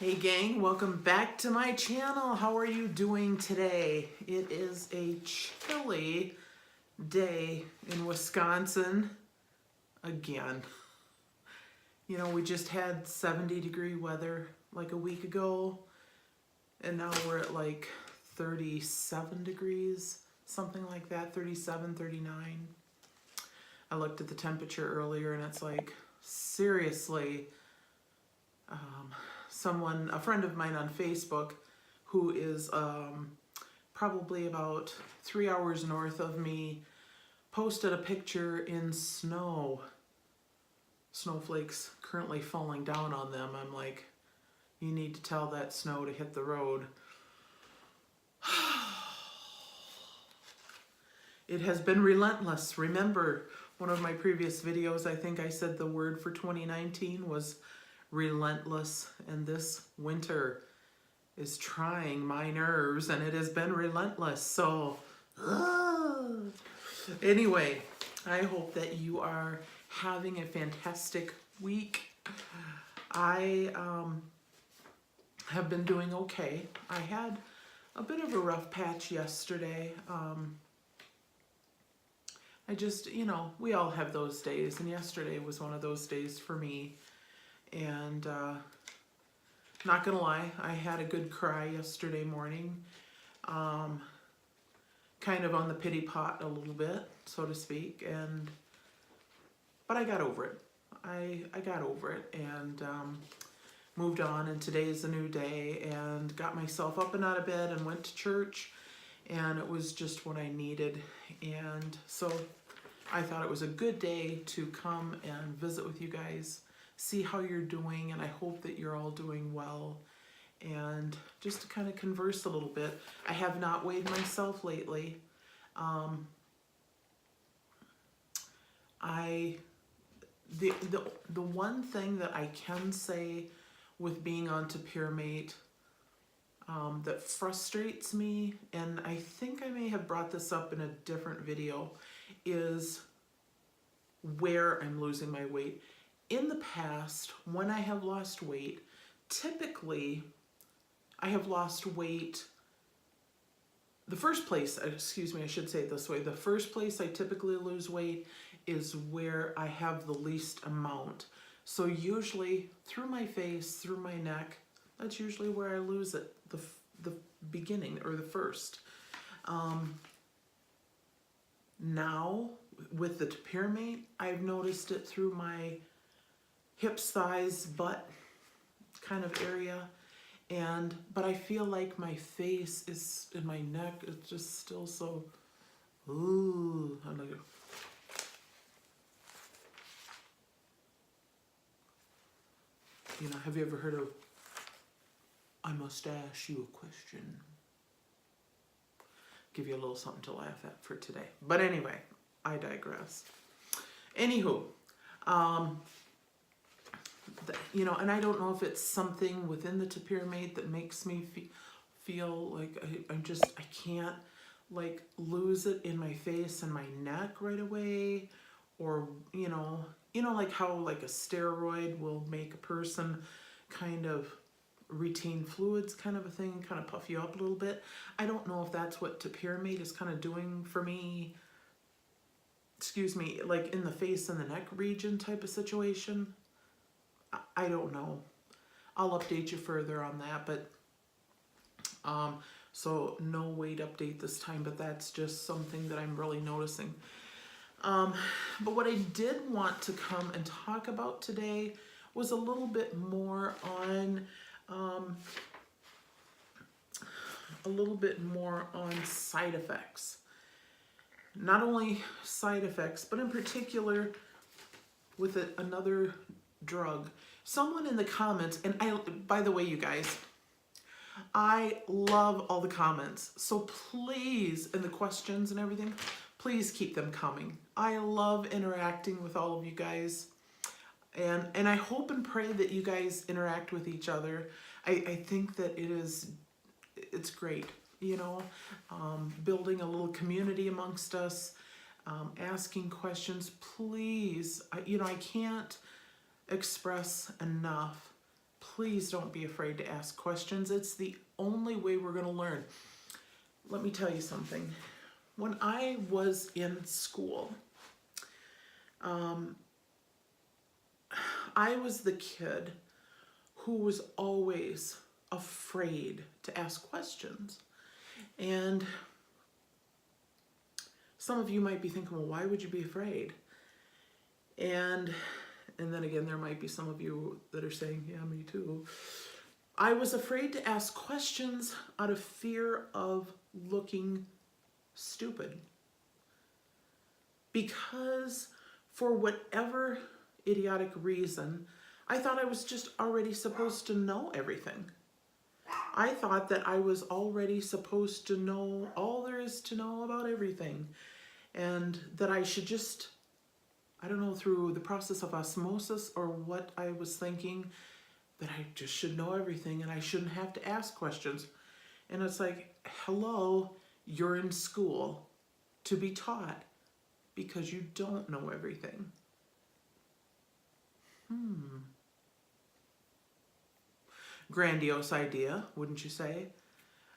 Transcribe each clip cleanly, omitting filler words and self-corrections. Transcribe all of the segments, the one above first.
Hey gang, welcome back to my channel. How are you doing today? It is a chilly day in Wisconsin again. You know, we just had 70-degree weather like a week ago, and now we're at like 37 degrees, something like that, 37, 39. I looked at the temperature earlier and it's like, seriously, a friend of mine on Facebook who is probably about 3 hours north of me posted a picture in snow. Snowflakes currently falling down on them. I'm like, you need to tell that snow to hit the road. It has been relentless. Remember, one of my previous videos, I think I said the word for 2019 was relentless, and this winter is trying my nerves, and it has been relentless. So anyway, I hope that you are having a fantastic week. I have been doing okay. I had a bit of a rough patch yesterday. I just, we all have those days, and yesterday was one of those days for me. And not gonna lie, I had a good cry yesterday morning. Kind of on the pity pot a little bit, so to speak, but I got over it. I got over it and moved on, and today is a new day, and got myself up and out of bed and went to church, and it was just what I needed. And so I thought it was a good day to come and visit with you guys, see how you're doing, and I hope that you're all doing well, and just to kind of converse a little bit. I have not weighed myself lately. The one thing that I can say with being on Topiramate that frustrates me, and I think I may have brought this up in a different video, is where I'm losing my weight. In the past, when I have lost weight, typically I have lost weight, the first place I should say it this way, the first place I typically lose weight is where I have the least amount. So usually through my face, through my neck, that's usually where I lose it, the beginning or the first. Now with the Topiramate, I've noticed it through my hips, thighs, butt kind of area, but I feel like my face is, and my neck is just still so, ooh, I don't know. Have you ever heard of, I must ask you a question? Give you a little something to laugh at for today. But anyway, I digress. Anywho, and I don't know if it's something within the Topiramate that makes me feel like I can't like lose it in my face and my neck right away, or like how like a steroid will make a person kind of retain fluids kind of a thing, kind of puff you up a little bit. I don't know if that's what Topiramate is kind of doing for me, like in the face and the neck region type of situation. I don't know. I'll update you further on that, but so no weight update this time, but that's just something that I'm really noticing. But what I did want to come and talk about today was a little bit more on side effects. Not only side effects, but in particular with another drug. Someone in the comments, and by the way, you guys, I love all the comments. So please, and the questions and everything, please keep them coming. I love interacting with all of you guys. And I hope and pray that you guys interact with each other. I think that it's great, building a little community amongst us, asking questions. Please, I can't express enough. please don't be afraid to ask questions. It's the only way we're going to learn. Let me tell you something. When I was in school, I was the kid who was always afraid to ask questions. And some of you might be thinking, well, why would you be afraid? And then again, there might be some of you that are saying, yeah, me too. I was afraid to ask questions out of fear of looking stupid. Because for whatever idiotic reason, I thought I was just already supposed to know everything. I thought that I was already supposed to know all there is to know about everything. And that I should just, I don't know, through the process of osmosis or what I was thinking, that I just should know everything and I shouldn't have to ask questions. And it's like, hello, you're in school to be taught because you don't know everything. Grandiose idea, wouldn't you say?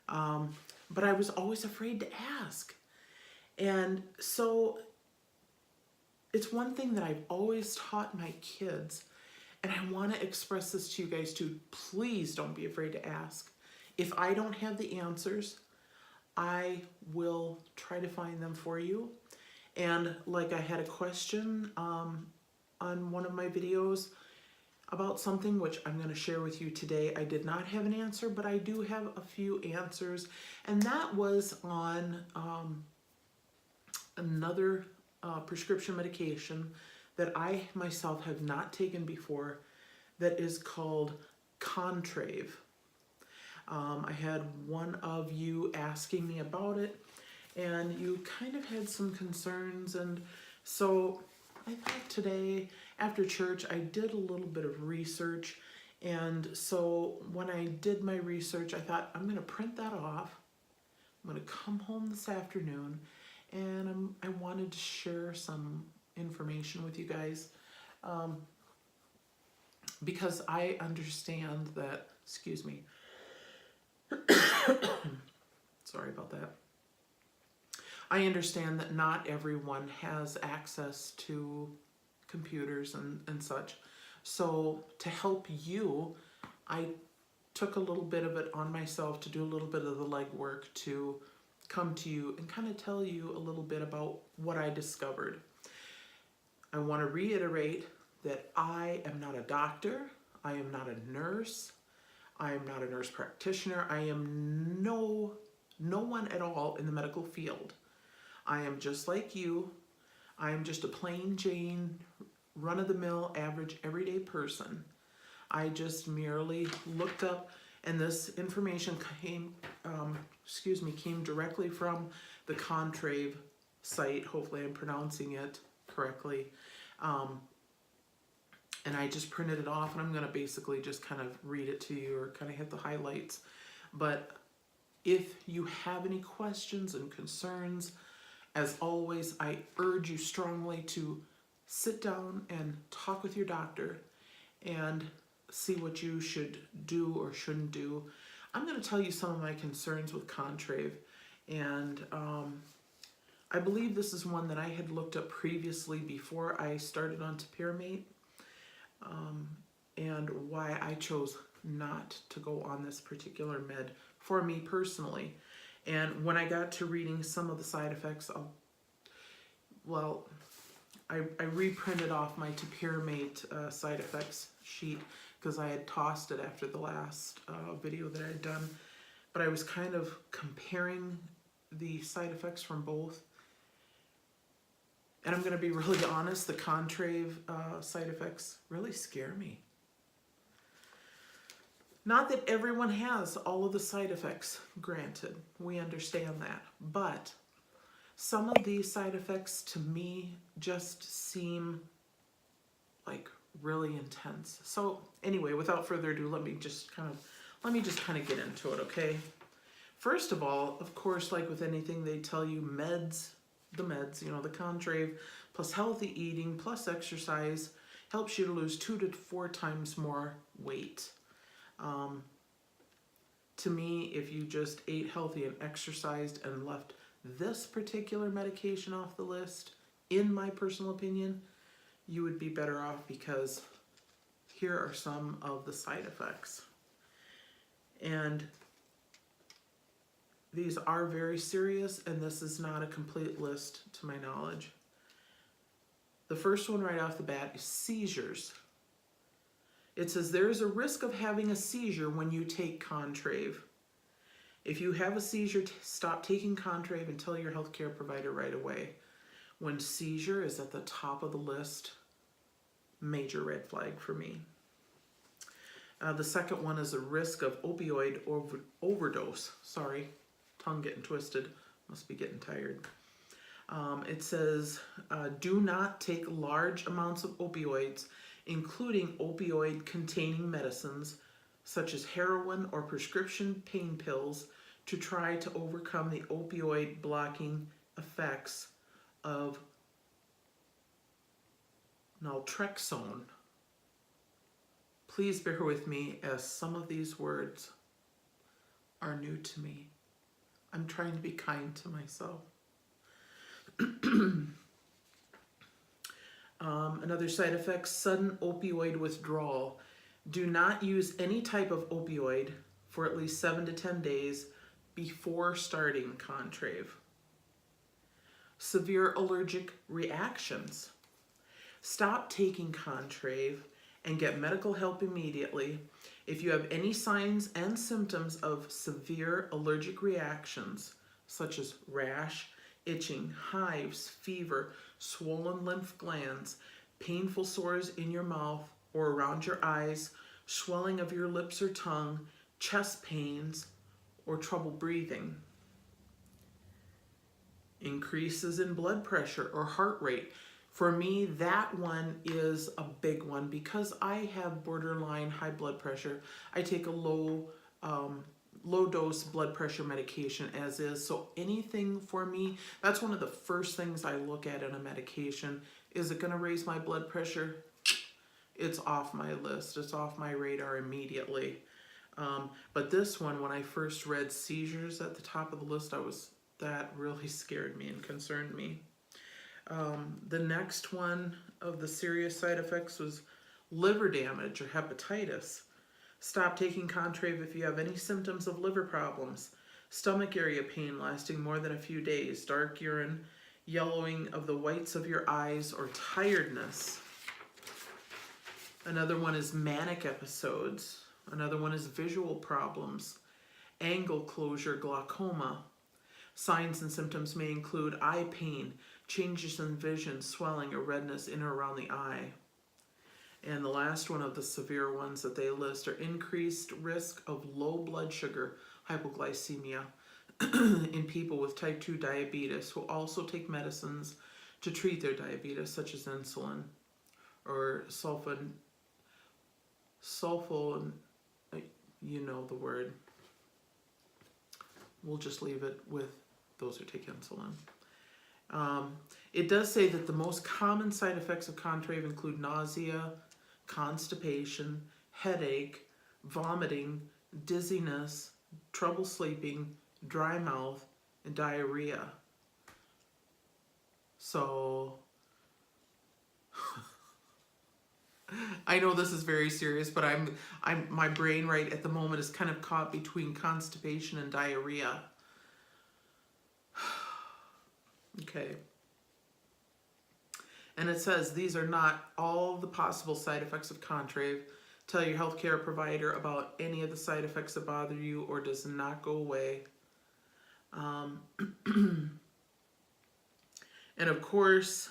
But I was always afraid to ask. And so it's one thing that I've always taught my kids, and I want to express this to you guys too. Please don't be afraid to ask. If I don't have the answers, I will try to find them for you. And like I had a question on one of my videos about something which I'm going to share with you today. I did not have an answer, but I do have a few answers. And that was on another prescription medication that I myself have not taken before that is called Contrave. I had one of you asking me about it, and you kind of had some concerns, and so I thought today after church I did a little bit of research, and so when I did my research I thought I'm going to print that off. I'm going to come home this afternoon, and I wanted to share some information with you guys because I understand that, excuse me, sorry about that. I understand that not everyone has access to computers and such. So to help you, I took a little bit of it on myself to do a little bit of the legwork to come to you and kind of tell you a little bit about what I discovered. I want to reiterate that I am not a doctor. I am not a nurse. I am not a nurse practitioner. I am no one at all in the medical field. I am just like you. I am just a plain Jane, run-of-the-mill, average, everyday person. I just merely looked up, and this information came directly from the Contrave site. Hopefully I'm pronouncing it correctly. And I just printed it off, and I'm going to basically just kind of read it to you or kind of hit the highlights. But if you have any questions and concerns, as always, I urge you strongly to sit down and talk with your doctor and see what you should do or shouldn't do. I'm going to tell you some of my concerns with Contrave, and I believe this is one that I had looked up previously before I started on Topiramate, and why I chose not to go on this particular med for me personally. And when I got to reading some of the side effects, I reprinted off my Topiramate side effects sheet because I had tossed it after the last video that I had done. But I was kind of comparing the side effects from both. And I'm going to be really honest, the Contrave side effects really scare me. Not that everyone has all of the side effects, granted, we understand that, but some of these side effects to me just seem like really intense. So anyway, without further ado, let me just kind of get into it, okay? First of all, of course, like with anything, they tell you the Contrave plus healthy eating plus exercise helps you to lose 2 to 4 times more weight. To me, if you just ate healthy and exercised and left this particular medication off the list, in my personal opinion, you would be better off, because here are some of the side effects. And these are very serious, and this is not a complete list to my knowledge. The first one right off the bat is seizures. It says there is a risk of having a seizure when you take Contrave. If you have a seizure, stop taking Contrave and tell your healthcare provider right away. When seizure is at the top of the list, major red flag for me. The second one is a risk of opioid overdose. Sorry, tongue getting twisted. Must be getting tired. It says, do not take large amounts of opioids, including opioid-containing medicines, such as heroin or prescription pain pills, to try to overcome the opioid-blocking effects of naltrexone. Please bear with me, as some of these words are new to me. I'm trying to be kind to myself. Another side effect, sudden opioid withdrawal. Do not use any type of opioid for at least 7 to 10 days before starting Contrave. Severe allergic reactions. Stop taking Contrave and get medical help immediately if you have any signs and symptoms of severe allergic reactions, such as rash, itching, hives, fever, swollen lymph glands, painful sores in your mouth or around your eyes, swelling of your lips or tongue, chest pains, or trouble breathing. Increases in blood pressure or heart rate. For me, that one is a big one because I have borderline high blood pressure. I take a low dose blood pressure medication as is. So anything for me, that's one of the first things I look at in a medication. Is it going to raise my blood pressure? It's off my list. It's off my radar immediately. But this one, when I first read seizures at the top of the list, that really scared me and concerned me. The next one of the serious side effects was liver damage or hepatitis. Stop taking Contrave if you have any symptoms of liver problems, stomach area pain lasting more than a few days, dark urine, yellowing of the whites of your eyes, or tiredness. Another one is manic episodes. Another one is visual problems, angle closure, glaucoma. Signs and symptoms may include eye pain, changes in vision, swelling or redness in or around the eye. And the last one of the severe ones that they list are increased risk of low blood sugar, hypoglycemia, in people with type 2 diabetes who also take medicines to treat their diabetes, such as insulin or sulfon, you know the word. We'll just leave it with those who take insulin. It does say that the most common side effects of Contrave include nausea, constipation, headache, vomiting, dizziness, trouble sleeping, dry mouth, and diarrhea. So I know this is very serious, but my brain right at the moment is kind of caught between constipation and diarrhea. Okay. And it says these are not all the possible side effects of Contrave. Tell your healthcare provider about any of the side effects that bother you or does not go away. And of course,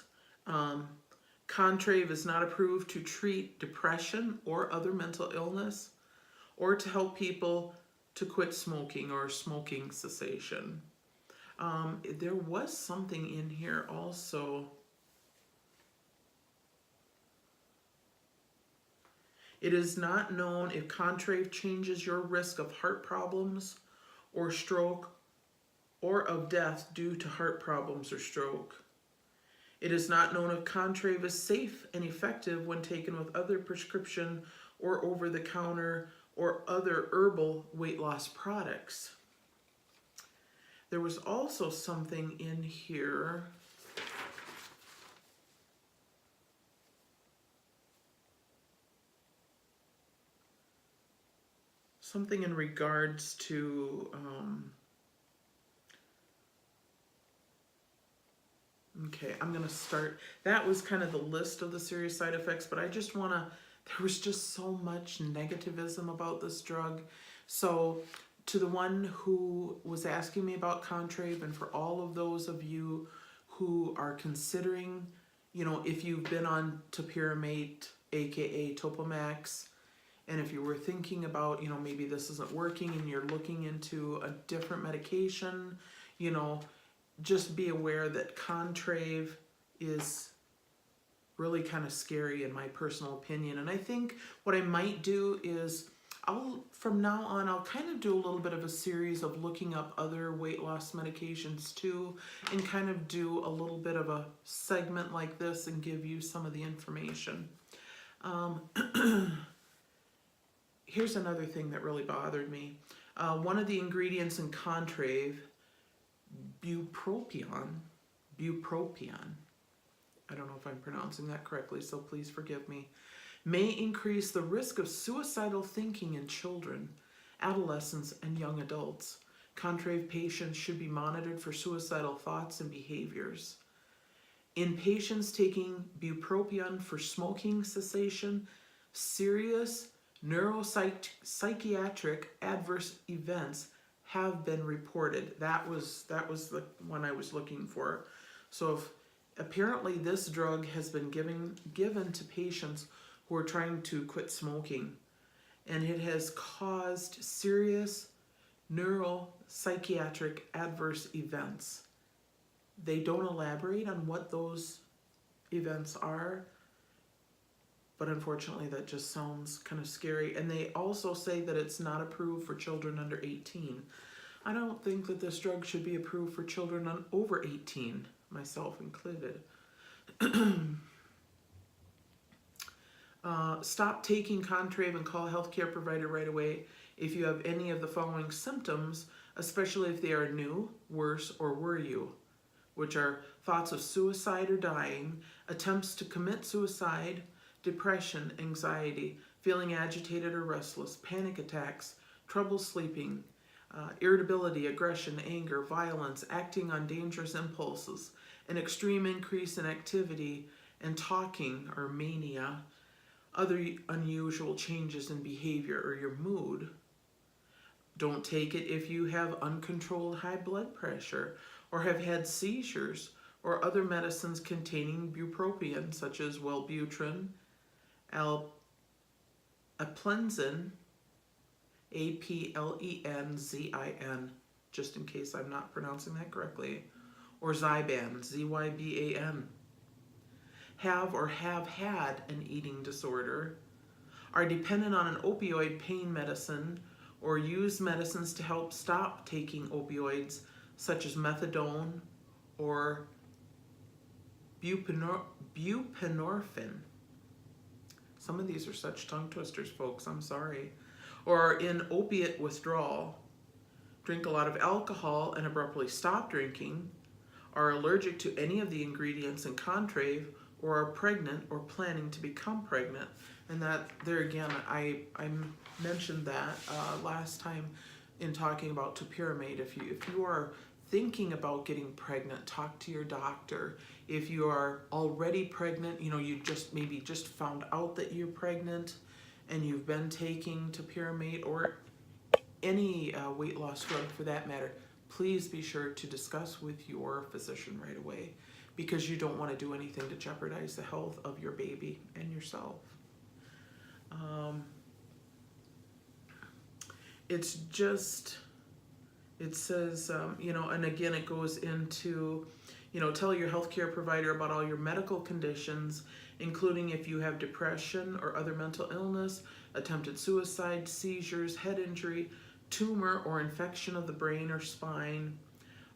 Contrave is not approved to treat depression or other mental illness or to help people to quit smoking or smoking cessation. There was something in here also. It is not known if Contrave changes your risk of heart problems or stroke or of death due to heart problems or stroke. It is not known if Contrave is safe and effective when taken with other prescription or over-the-counter or other herbal weight loss products. There was also something in here. Something in regards to, okay, I'm going to start. That was kind of the list of the serious side effects, but I just want to, there was just so much negativism about this drug. So to the one who was asking me about Contrave, and for all of those of you who are considering, you know, if you've been on Topiramate, aka Topamax, and if you were thinking about, you know, maybe this isn't working and you're looking into a different medication, you know, just be aware that Contrave is really kind of scary in my personal opinion. And I think what I might do is from now on, I'll kind of do a little bit of a series of looking up other weight loss medications too, and kind of do a little bit of a segment like this and give you some of the information. Here's another thing that really bothered me. One of the ingredients in Contrave, bupropion, I don't know if I'm pronouncing that correctly, so please forgive me, may increase the risk of suicidal thinking in children, adolescents, and young adults. Contrave patients should be monitored for suicidal thoughts and behaviors. In patients taking bupropion for smoking cessation, serious neuropsychiatric adverse events have been reported. That was the one I was looking for. So apparently this drug has been given to patients who are trying to quit smoking, and it has caused serious neuropsychiatric adverse events. They don't elaborate on what those events are, but unfortunately that just sounds kind of scary. And they also say that it's not approved for children under 18. I don't think that this drug should be approved for children over 18, myself included. Stop taking Contrave and call a healthcare provider right away if you have any of the following symptoms, especially if they are new, worse, or worry you, which are thoughts of suicide or dying, attempts to commit suicide, depression, anxiety, feeling agitated or restless, panic attacks, trouble sleeping, irritability, aggression, anger, violence, acting on dangerous impulses, an extreme increase in activity and talking or mania, other unusual changes in behavior or your mood. Don't take it if you have uncontrolled high blood pressure or have had seizures or other medicines containing bupropion, such as Wellbutrin, Aplenzin, Aplenzin, just in case I'm not pronouncing that correctly, or Zyban, Zyban. Have or have had an eating disorder, are dependent on an opioid pain medicine, or use medicines to help stop taking opioids, such as methadone or buprenorphine. Some of these are such tongue twisters, folks, I'm sorry. Or are in opiate withdrawal, drink a lot of alcohol and abruptly stop drinking, are allergic to any of the ingredients in Contrave, or are pregnant or planning to become pregnant. And that, there again, I mentioned that last time in talking about Topiramate. If you are thinking about getting pregnant, talk to your doctor. If you are already pregnant, you know, you maybe just found out that you're pregnant and you've been taking Topiramate or any weight loss drug for that matter, please be sure to discuss with your physician right away, because you don't want to do anything to jeopardize the health of your baby and yourself. It's just, it says, you know, and again, it goes into, you know, tell your healthcare provider about all your medical conditions, including if you have depression or other mental illness, attempted suicide, seizures, head injury, tumor or infection of the brain or spine,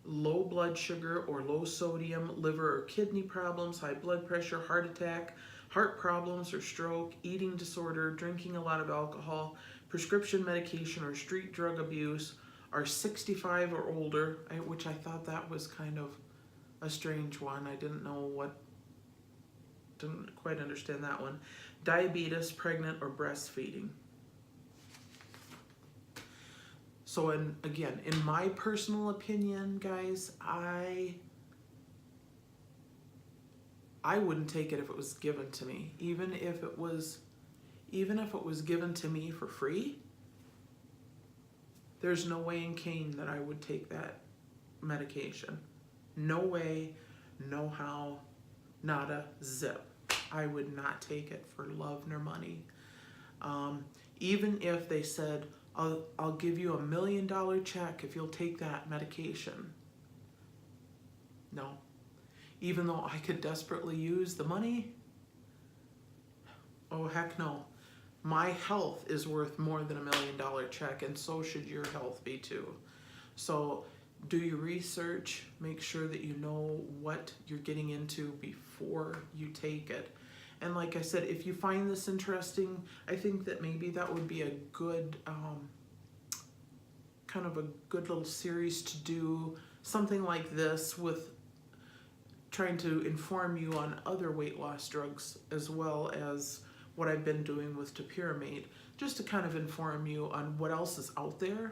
low blood sugar or low sodium, liver or kidney problems, high blood pressure, heart attack, heart problems or stroke, eating disorder, drinking a lot of alcohol, prescription medication or street drug abuse, are 65 or older, which I thought that was kind of a strange one. I didn't quite understand that one. Diabetes, pregnant, or breastfeeding. So, again, in my personal opinion, guys, I wouldn't take it if it was given to me. Even if it was given to me for free, there's no way in Cain that I would take that medication. No way, no how, not a zip. I would not take it for love nor money. Even if they said, I'll give you $1 million check if you'll take that medication. No. Even though I could desperately use the money, oh heck no. My health is worth more than $1 million check, and so should your health be too. So do your research, make sure that you know what you're getting into before you take it. And like I said, if you find this interesting, I think that maybe that would be a good, kind of a good little series to do, something like this, with trying to inform you on other weight loss drugs, as well as what I've been doing with Topiramate, just to kind of inform you on what else is out there,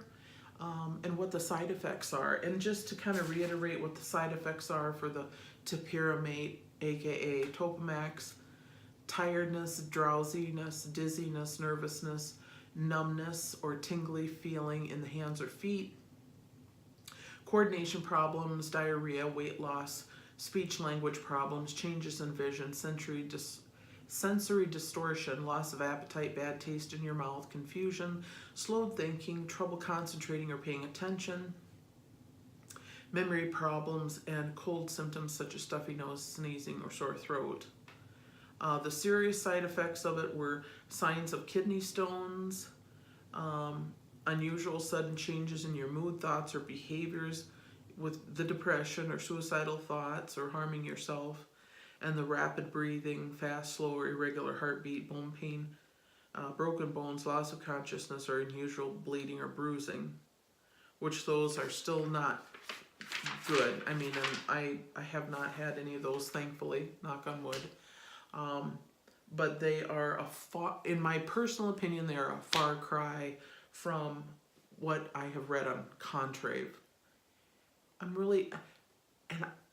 and what the side effects are. And just to kind of reiterate what the side effects are for the Topiramate, aka Topamax: tiredness, drowsiness, dizziness, nervousness, numbness or tingly feeling in the hands or feet, coordination problems, diarrhea, weight loss, speech language problems, changes in vision, sensory distortion, loss of appetite, bad taste in your mouth, confusion, slowed thinking, trouble concentrating or paying attention, memory problems, and cold symptoms such as stuffy nose, sneezing, or sore throat. The serious side effects of it were signs of kidney stones, unusual sudden changes in your mood, thoughts, or behaviors with the depression or suicidal thoughts or harming yourself, and the rapid breathing, fast, slow, or irregular heartbeat, bone pain, broken bones, loss of consciousness, or unusual bleeding or bruising, which those are still not good. I mean, I have not had any of those, thankfully, knock on wood. But they are in my personal opinion, they are a far cry from what I have read on Contrave. And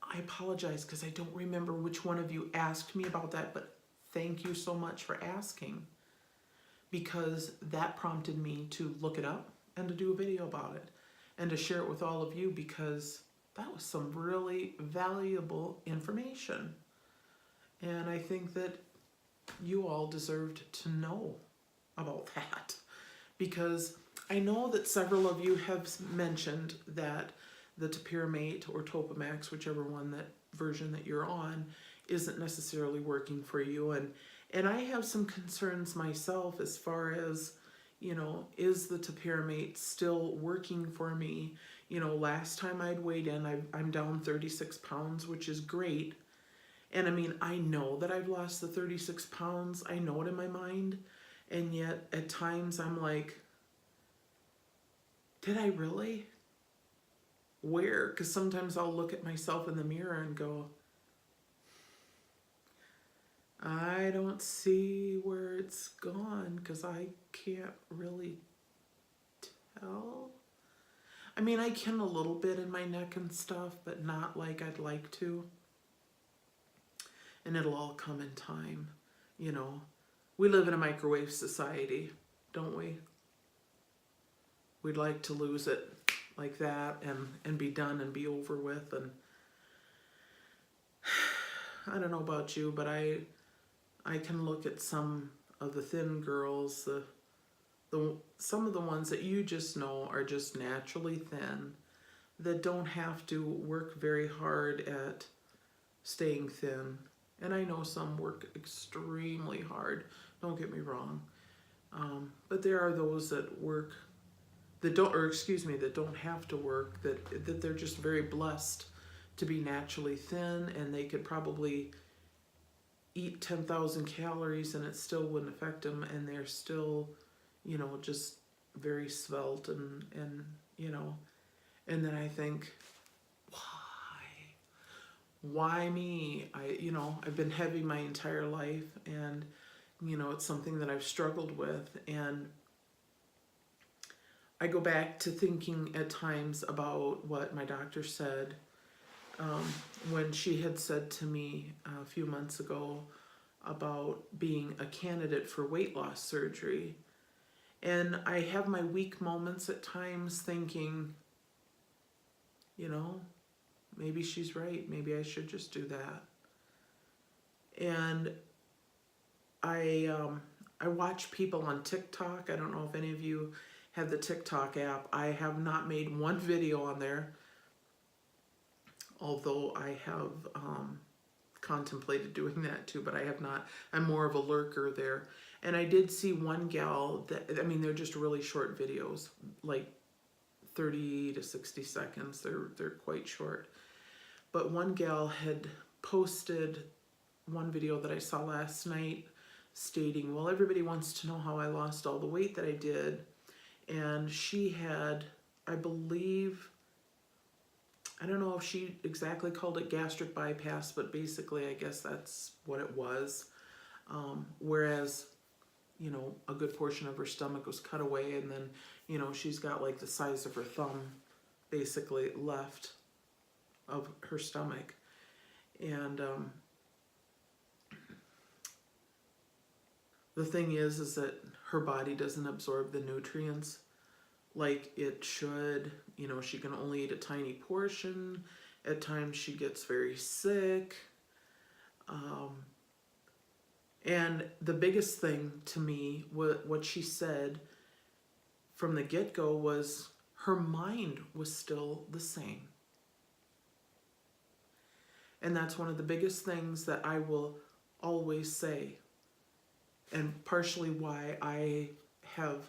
I apologize because I don't remember which one of you asked me about that, but thank you so much for asking, because that prompted me to look it up and to do a video about it and to share it with all of you, because that was some really valuable information. And I think that you all deserved to know about that, because I know that several of you have mentioned that the Topiramate or Topamax, whichever version that you're on, isn't necessarily working for you. And I have some concerns myself as far as, is the Topiramate still working for me? Last time I'd weighed in, I'm down 36 pounds, which is great. And I mean, I know that I've lost the 36 pounds. I know it in my mind. And yet at times I'm like, did I really? Where? Because sometimes I'll look at myself in the mirror and go, I don't see where it's gone, because I can't really tell. I mean, I can a little bit in my neck and stuff, but not like I'd like to. And it'll all come in time, We live in a microwave society, don't we? We'd like to lose it like that and be done and be over with. And I don't know about you, but I can look at some of the thin girls, some of the ones that you just know are just naturally thin, that don't have to work very hard at staying thin. And I know some work extremely hard, don't get me wrong. But there are those that work, that don't have to work, that they're just very blessed to be naturally thin, and they could probably eat 10,000 calories and it still wouldn't affect them, and they're still, you know, just very svelte and you know, and then I think, why me? You know, I've been heavy my entire life, and you know, it's something that I've struggled with, and I go back to thinking at times about what my doctor said when she had said to me a few months ago about being a candidate for weight loss surgery. And I have my weak moments at times thinking, you know, maybe she's right. Maybe I should just do that. And I watch people on TikTok. I don't know if any of you have the TikTok app. I have not made one video on there, although I have contemplated doing that too, but I have not. I'm more of a lurker there. And I did see one gal that, I mean, they're just really short videos, like 30 to 60 seconds. They're quite short. But one gal had posted one video that I saw last night stating, well, everybody wants to know how I lost all the weight that I did. And she had, I believe, I don't know if she exactly called it gastric bypass, but basically I guess that's what it was. Whereas, you know, a good portion of her stomach was cut away, and then, you know, she's got like the size of her thumb basically left of her stomach. And the thing is that her body doesn't absorb the nutrients like it should. You know, she can only eat a tiny portion. At times she gets very sick. And the biggest thing to me, what she said from the get-go, was her mind was still the same. And that's one of the biggest things that I will always say, and partially why I have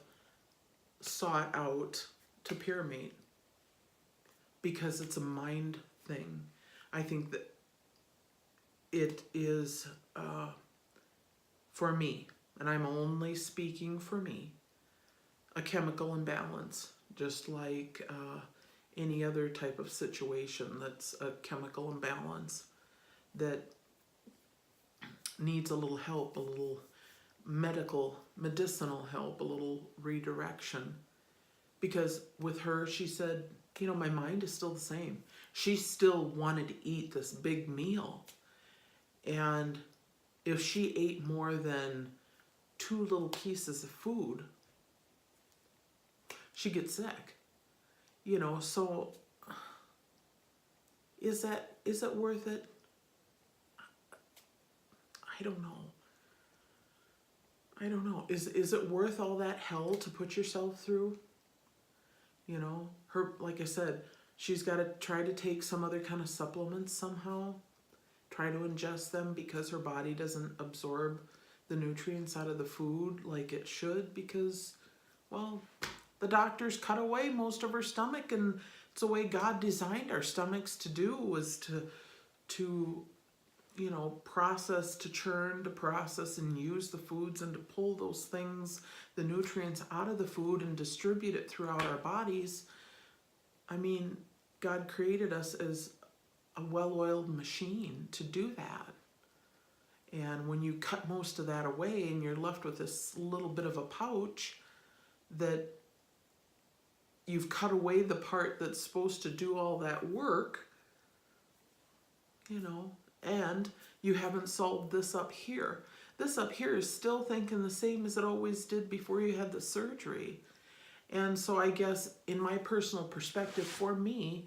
sought out Topiramate, because it's a mind thing. I think that it is, for me, and I'm only speaking for me, a chemical imbalance, just like any other type of situation that's a chemical imbalance that needs a little help, a little medicinal help, a little redirection. Because with her, she said, you know, my mind is still the same. She still wanted to eat this big meal. And if she ate more than 2 little pieces of food, she gets sick. You know, so is it worth it? I don't know. Is it worth all that hell to put yourself through? You know, her, like I said, she's got to try to take some other kind of supplements somehow, try to ingest them, because her body doesn't absorb the nutrients out of the food like it should, because, well, the doctors cut away most of her stomach, and it's the way God designed our stomachs to do, was to you know, process, to churn, to process and use the foods, and to pull those things, the nutrients, out of the food and distribute it throughout our bodies. I mean, God created us as a well-oiled machine to do that. And when you cut most of that away and you're left with this little bit of a pouch that you've cut away the part that's supposed to do all that work, you know, and you haven't solved this up here. This up here is still thinking the same as it always did before you had the surgery. And so I guess in my personal perspective, for me,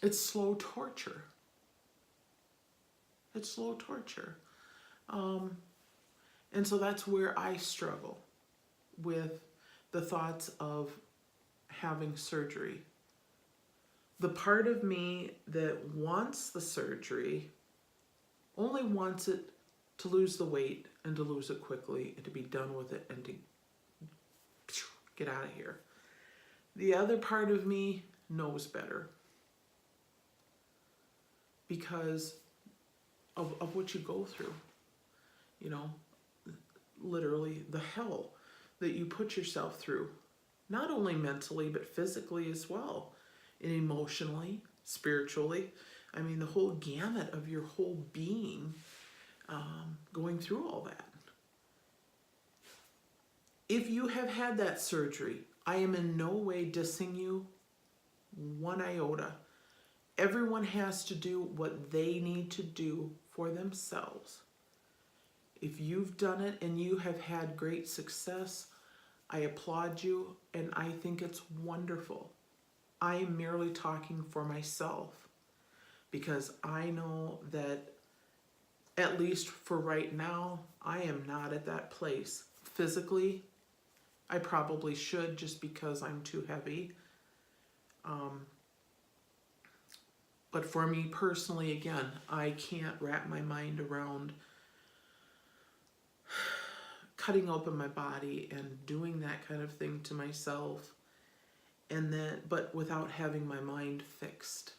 it's slow torture. It's slow torture. And so that's where I struggle with the thoughts of having surgery. The part of me that wants the surgery only wants it to lose the weight and to lose it quickly and to be done with it and to get out of here. The other part of me knows better, because of what you go through. You know, literally the hell that you put yourself through, not only mentally, but physically as well, and emotionally, spiritually. I mean, the whole gamut of your whole being, going through all that. If you have had that surgery, I am in no way dissing you one iota. Everyone has to do what they need to do for themselves. If you've done it and you have had great success, I applaud you and I think it's wonderful. I am merely talking for myself because I know that, at least for right now, I am not at that place. Physically, I probably should, just because I'm too heavy. But for me personally, again, I can't wrap my mind around cutting open my body and doing that kind of thing to myself, and then, but without having my mind fixed.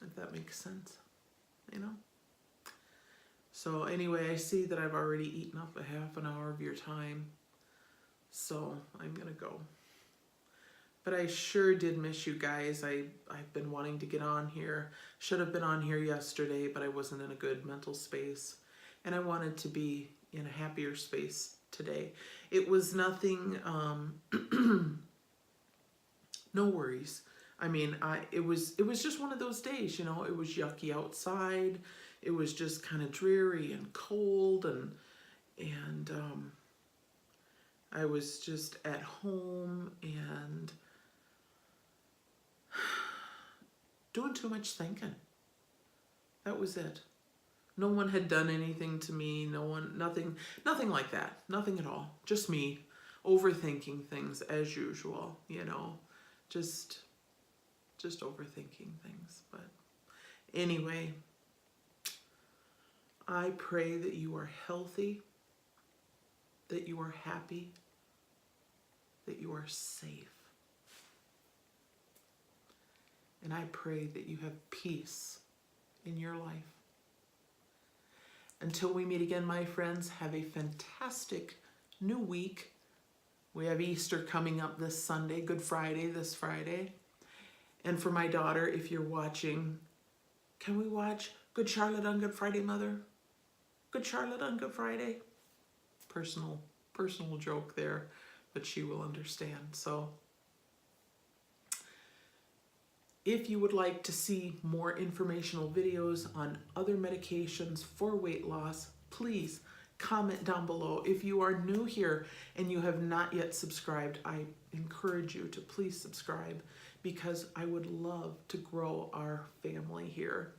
If that makes sense, you know? So anyway, I see that I've already eaten up a half an hour of your time, so I'm gonna go. But I sure did miss you guys. I've been wanting to get on here. Should have been on here yesterday, but I wasn't in a good mental space. And I wanted to be in a happier space today. It was nothing, no worries. I mean, it was just one of those days, you know. It was yucky outside. It was just kind of dreary and cold, and I was just at home and doing too much thinking. That was it. No one had done anything to me. Nothing like that. Nothing at all. Just me overthinking things as usual, you know. Just overthinking things. But anyway, I pray that you are healthy, that you are happy, that you are safe. And I pray that you have peace in your life. Until we meet again, my friends, have a fantastic new week. We have Easter coming up this Sunday, Good Friday this Friday. And for my daughter, if you're watching, can we watch Good Charlotte on Good Friday, Mother? Good Charlotte on Good Friday? Personal joke there, but she will understand. So if you would like to see more informational videos on other medications for weight loss, please comment down below. If you are new here and you have not yet subscribed, I encourage you to please subscribe, because I would love to grow our family here.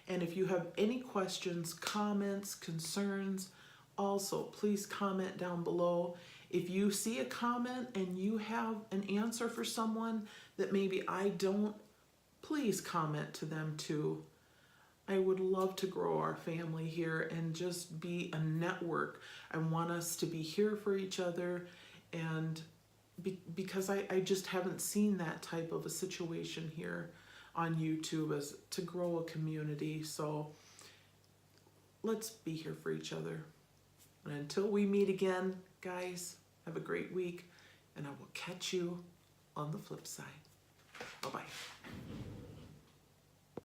And if you have any questions, comments, concerns, also please comment down below. If you see a comment and you have an answer for someone that maybe I don't, please comment to them too. I would love to grow our family here and just be a network. I want us to be here for each other, and because I just haven't seen that type of a situation here on YouTube as to grow a community. So let's be here for each other. And until we meet again, guys, have a great week, and I will catch you on the flip side. Bye-bye.